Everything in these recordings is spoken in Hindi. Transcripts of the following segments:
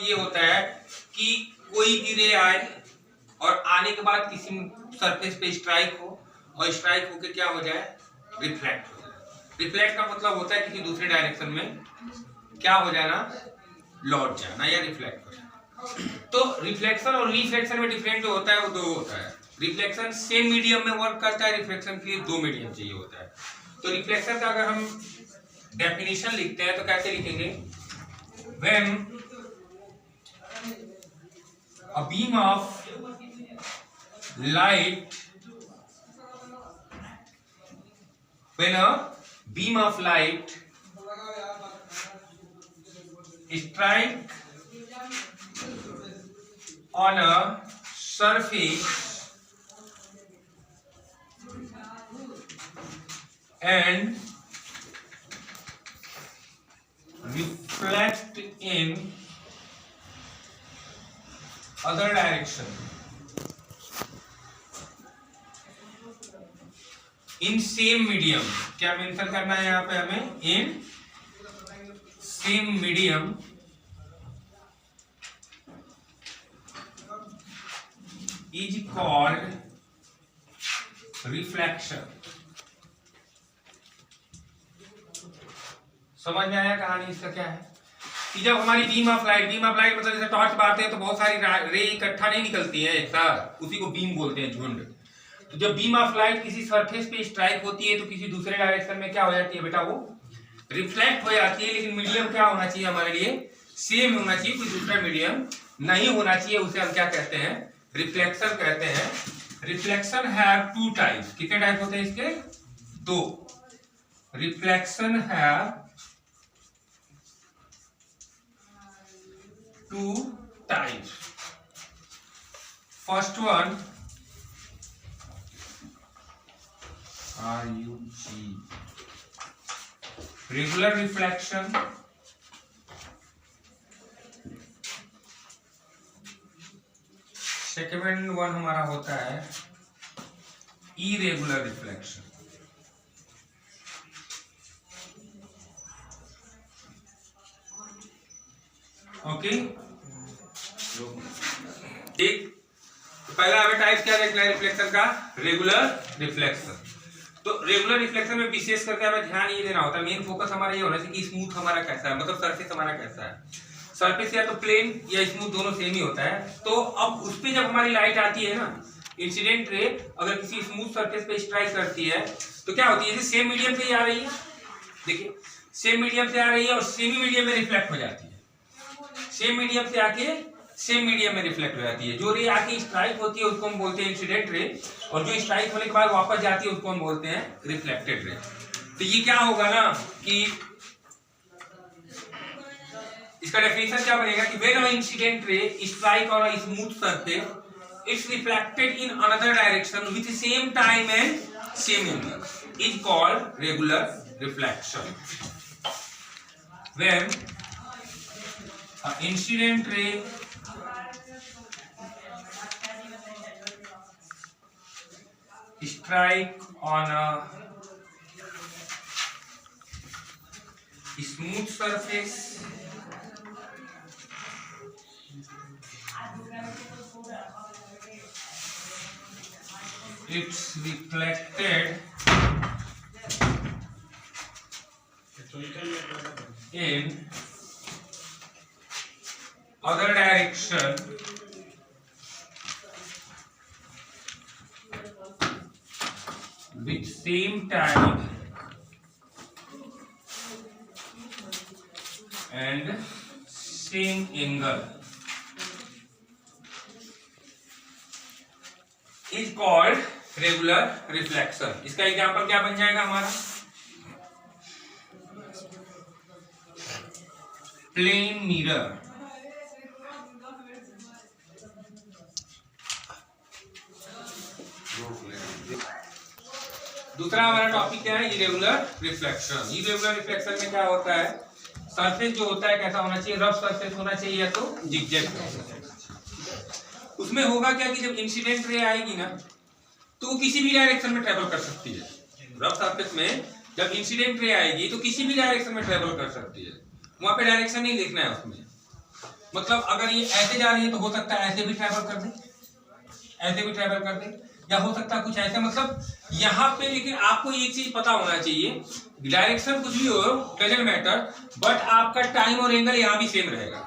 ये होता है कि कोई भी रे आए और आने के बाद किसी सरफेस पे स्ट्राइक हो और स्ट्राइक होके क्या हो जाए, रिफ्लेक्ट हो जाए। रिफ्लेक्ट का मतलब होता है किसी दूसरे डायरेक्शन में क्या हो जाना, लौट जाना या रिफ्लेक्ट हो जाना। तो रिफ्लेक्शन और रिफ्लेक्शन में डिफरेंट जो होता है वो दो होता है। रिफ्लेक्शन सेम मीडियम में वर्क करता है, रिफ्लेक्शन के लिए दो मीडियम चाहिए होता है। तो रिफ्लेक्शन का अगर हम डेफिनेशन लिखते हैं तो कैसे लिखेंगे, when a beam of light, when a beam of light strike on a surface and reflect in other direction in same medium, क्या मेंशन करना है यहाँ पे हमें, in same medium is called reflection। समझ में आया कहानी इसका क्या है कि जब हमारी बीम ऑफ लाइट मतलब जैसे टॉर्च मारते हैं तो बहुत सारी रे इकट्ठा नहीं निकलती है एक साथ, उसी को बीम बोलते हैं, झुंड। तो जब बीम ऑफ लाइट किसी सरफेस पे स्ट्राइक होती है तो किसी दूसरे डायरेक्शन में क्या हो जाती है बेटा, वो रिफ्लेक्ट हो जाती है। लेकिन मीडियम क्या होना चाहिए हमारे लिए, सेम होना चाहिए, कोई दूसरा मीडियम नहीं होना चाहिए। उसे हम क्या कहते हैं, रिफ्लेक्शन कहते हैं। रिफ्लेक्शन हैव टू टाइप्स, कितने टाइप होते हैं इसके, दो। Reflection have two types. First one, RUG, regular reflection, second one हमारा होता है irregular reflection। ओके ठीक, तो पहला हमें टाइप क्या देखना है रिफ्लेक्शन का, रेगुलर रिफ्लेक्शन। तो रेगुलर रिफ्लेक्शन में विशेष करके हमें ध्यान ये देना होता है, मेन फोकस हमारा ये होना चाहिए कि स्मूथ हमारा कैसा है, मतलब सरफेस हमारा कैसा है। सरफेस या तो प्लेन या स्मूथ दोनों सेम ही होता है। तो अब उस पर जब हमारी लाइट आती है ना, इंसिडेंट रे अगर किसी स्मूथ सरफेस पे स्ट्राइक करती है तो क्या होती है, जैसे सेम मीडियम से ही आ रही है, देखिए सेम मीडियम से आ रही है और सेमी मीडियम में रिफ्लेक्ट हो जाती है, सेम मीडियम से आके सेम मीडियम में रिफ्लेक्ट हो जाती है। जो रे आके स्ट्राइक होती है उसको हम बोलते हैं इंसिडेंट रे, और जो स्ट्राइक होने के बाद वापस जाती है उसको हम बोलते हैं रिफ्लेक्टेड रे। तो ये क्या होगा ना कि इसका डेफिनेशन क्या बनेगा कि when a incident ray strike on a smooth surface it's reflected in another direction with same time and same angle is called regular reflection. When incident ray strike on a smooth surface it's reflected in other direction with same time and same angle is called regular reflection। इसका एग्जांपल क्या बन जाएगा हमारा, प्लेन मिरर। दूसरा हमारा टॉपिक क्या है, इरेगुलर रिफ्लेक्शन। इरेगुलर रिफ्लेक्शन में क्या होता है, सरफेस जो होता है कैसा होना चाहिए, रफ सरफेस होना चाहिए या तो जिगजैग। उसमें होगा क्या कि जब इंसिडेंट रे आएगी ना तो वो किसी भी डायरेक्शन में ट्रेवल कर सकती है। रफ सरफेस में जब इंसिडेंट रे आएगी तो किसी भी डायरेक्शन में ट्रेवल कर सकती है, वहां पे डायरेक्शन नहीं देखना है उसमें। मतलब अगर ये ऐसे जा रही है तो हो सकता है ऐसे भी ट्रैवल कर दे, ऐसे भी ट्रैवल कर दे, या हो सकता है कुछ ऐसे, मतलब यहाँ पे। लेकिन आपको एक चीज पता होना चाहिए, डायरेक्शन कुछ भी हो डजंट मैटर, बट आपका टाइम और एंगल यहाँ भी सेम रहेगा,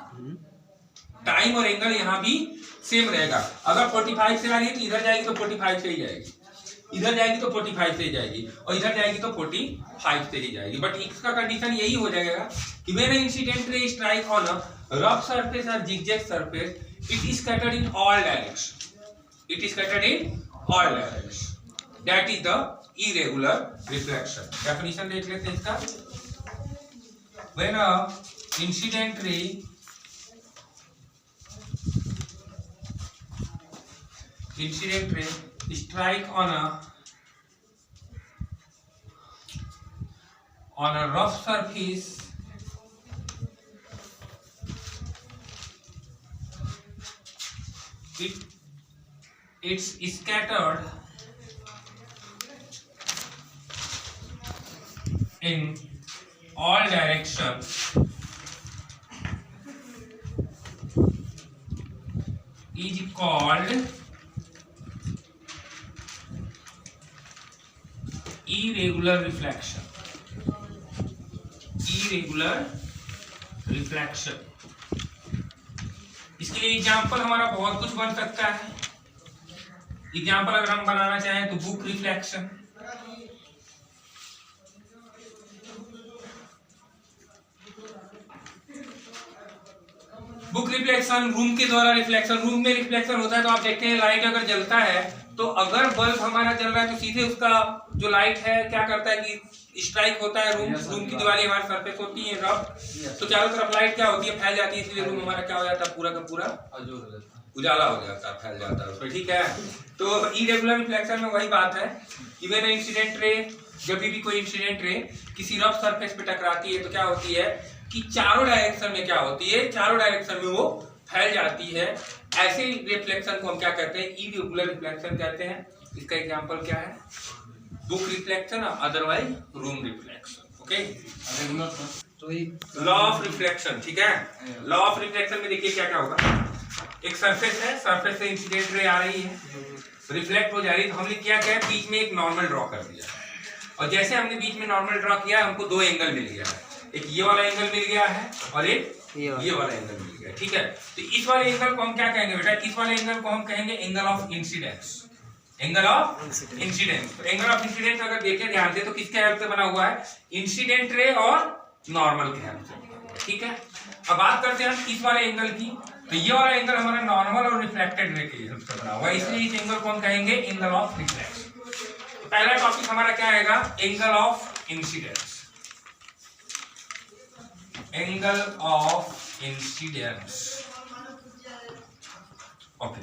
टाइम और एंगल यहाँ भी सेम रहेगा। अगर 45 से आ रही है तो इधर जाएगी तो 45 से ही जाएगी, इधर जाएगी तो 45 से ही जाएगी, और इधर जाएगी तो 45 से ही जाएगी। बट इसका कंडीशन यही हो जाएगा कि when incident ray strike on a rough surface और zigzag surface, it is scattered in all direction, it is scattered in all directions, that is the irregular reflection. definition देख लेते हैं इसका। when a incident ray strike on a rough surface it's scattered in all directions is called irregular reflection. irregular reflection, इसके लिए एग्जाम्पल हमारा बहुत कुछ बन सकता है। एग्जाम्पल अगर हम बनाना चाहें तो book reflection, book reflection, room के द्वारा रिफ्लेक्शन। रूम में रिफ्लेक्शन होता है तो आप देखते हैं लाइट अगर जलता है तो अगर बल्ब हमारा जल रहा है तो सीधे उसका जो लाइट है क्या करता है कि स्ट्राइक होता है रूम की दीवारें हमारे सरफेस होती है रफ, तो चारों तरफ लाइट क्या होती है, फैल जाती है, इसलिए रूम हमारा क्या हो जाता है, पूरा का पूरा उजाला हो जाता है, फैल जाता है उसमें, ठीक है। तो इरेगुलर रिफ्लेक्शन में वही बात है कि व्हेन इंसिडेंट रे, जब भी कोई इंसिडेंट रे किसी रफ सरफेस पे टकराती है तो क्या होती है कि चारों डायरेक्शन में क्या होती है, चारों डायरेक्शन में वो फैल जाती है। ऐसे रिफ्लेक्शन को हम क्या कहते हैं, इरेगुलर रिफ्लेक्शन कहते हैं। इसका एग्जांपल क्या है, book reflection, otherwise room reflection. Okay, law of reflection, ठीक है। लॉ ऑफ रिफ्लेक्शन में देखिए क्या क्या होगा, एक सरफेस है, सरफेस से इंसिडेंट रे आ रही है, रिफ्लेक्ट हो जा रही है, तो हमने क्या किया, बीच में एक नॉर्मल ड्रॉ कर दिया, और जैसे हमने बीच में नॉर्मल ड्रॉ किया हमको दो एंगल मिल गया है, एक ये वाला एंगल मिल गया है और एक ये वाला एंगल मिल गया, ठीक है। तो इस वाले एंगल को हम क्या कहेंगे बेटा, इस वाले एंगल को हम कहेंगे angle of incidence, angle of incidence. तो एंगल ऑफ इंसिडेंस अगर देखें ध्यान से तो किसके हेल्प से बना हुआ है, इंसिडेंट रे और नॉर्मल के हेल्प से, ठीक है। अब बात करते हैं इस वाले एंगल की, तो ये वाला एंगल हमारा नॉर्मल और रिफ्लेक्टेड रे के हेल्प से बना हुआ है, इसलिए इस एंगल को हम कहेंगे एंगल ऑफ रिफ्लेक्शन। तो पहला टॉपिक हमारा क्या आएगा, angle of incidence, angle of incidence. Okay,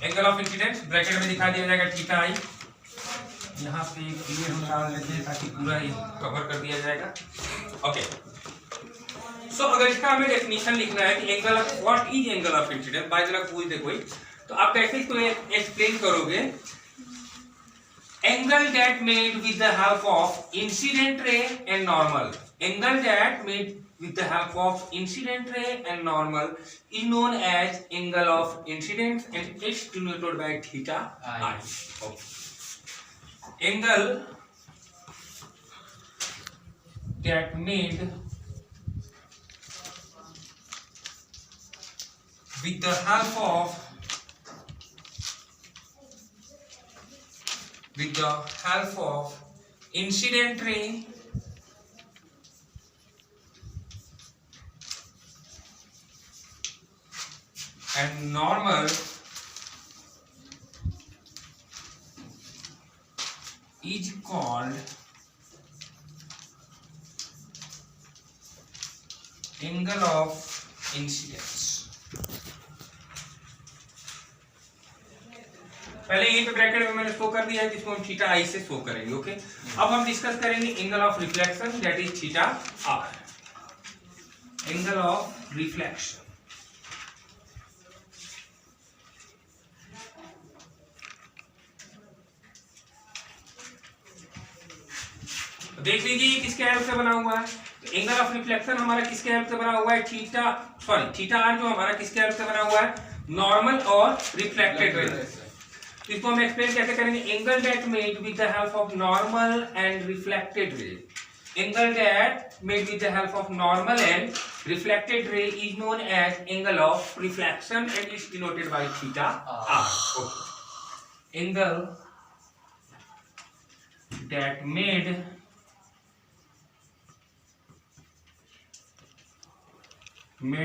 angle of incidence bracket में दिखा दिया जाएगा थीटा आई, यहाँ पे क्लियर हम डाल लेते हैं ताकि पूरा ही कवर कर दिया जाएगा। ओके, सो अगर इसका हमें डेफिनेशन लिखना है कि angle of, what is angle of incidence, by the way पूछ दे कोई, तो आप कैसे इसको एक्सप्लेन करोगे, angle that made with the help of incident ray and normal, angle that made with the help of incident ray and normal is known as angle of incidence and it's denoted by theta I. Okay. Angle that made with the help of incident ray and normal is called angle of incidence। पहले यहीं पे ब्रैकेट में मैंने शो कर दिया है जिसको हम थीटा आई से शो करेंगे। ओके, अब हम डिस्कस करेंगे angle of reflection that is theta r, angle of reflection. देख लीजिए किसके हेल्प से बना हुआ है, एंगल ऑफ रिफ्लेक्शन हमारा किसके हेल्प से बना हुआ है, थीटा आर जो हमारा किसके हेल्प से बना हुआ है, नॉर्मल और रिफ्लेक्टेड रे। इसको हम एक्सप्लेन कैसे करेंगे, angle that made with the help of normal and reflected ray, angle that made with the help of normal and reflected ray is known as angle of reflection and is denoted by theta r. Angle that made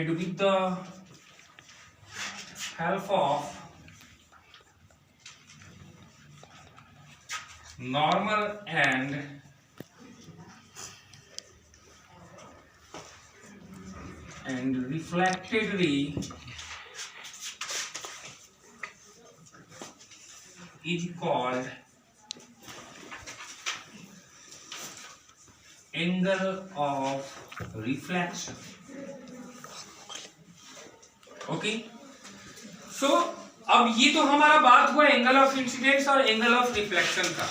with the help of normal and reflected ray is called angle of reflection. Okay, so अब ये तो हमारा बात हुआ एंगल ऑफ इंसिडेंस और एंगल ऑफ रिफ्लेक्शन का।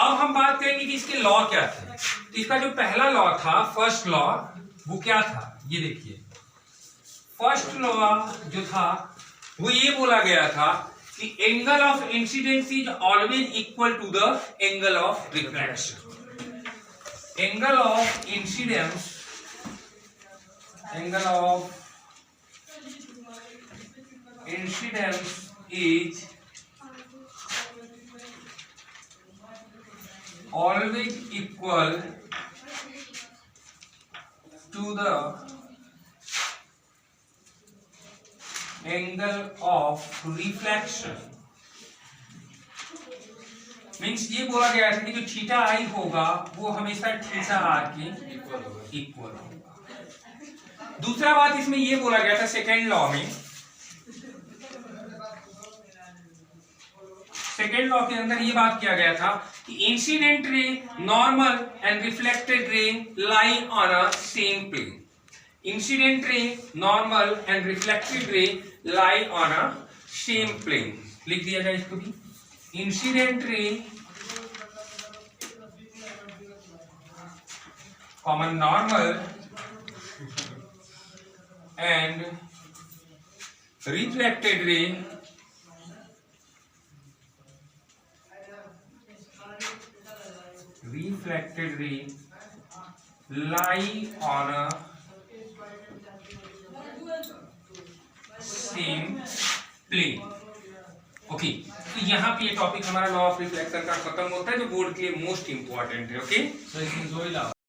अब हम बात करेंगे कि इसके लॉ क्या थे। तो इसका जो पहला लॉ था, फर्स्ट लॉ, वो क्या था, ये देखिए। फर्स्ट लॉ जो था वो ये बोला गया था कि angle of incidence is always equal to the angle of reflection. Angle of incidence is always equal to the angle of reflection। Means ये बोला गया था कि जो थीटा आई होगा वो हमेशा थीटा आर के इक्वल होगा। दूसरा बात इसमें ये बोला गया था सेकेंड लॉ में, सेकेंड लॉ के अंदर ये बात किया गया था कि incident ray, normal and reflected ray lie on a same plane. Incident ray, normal and reflected ray lie on a same plane. लिख दिया जाए इसको भी, incident ray common normal and reflected ray lie on a same plane। Okay, तो यहाँ पे ये टॉपिक हमारा लॉ ऑफ रिफ्लेक्शन का खत्म होता है जो बोर्ड के लिए मोस्ट इंपॉर्टेंट है। ओके,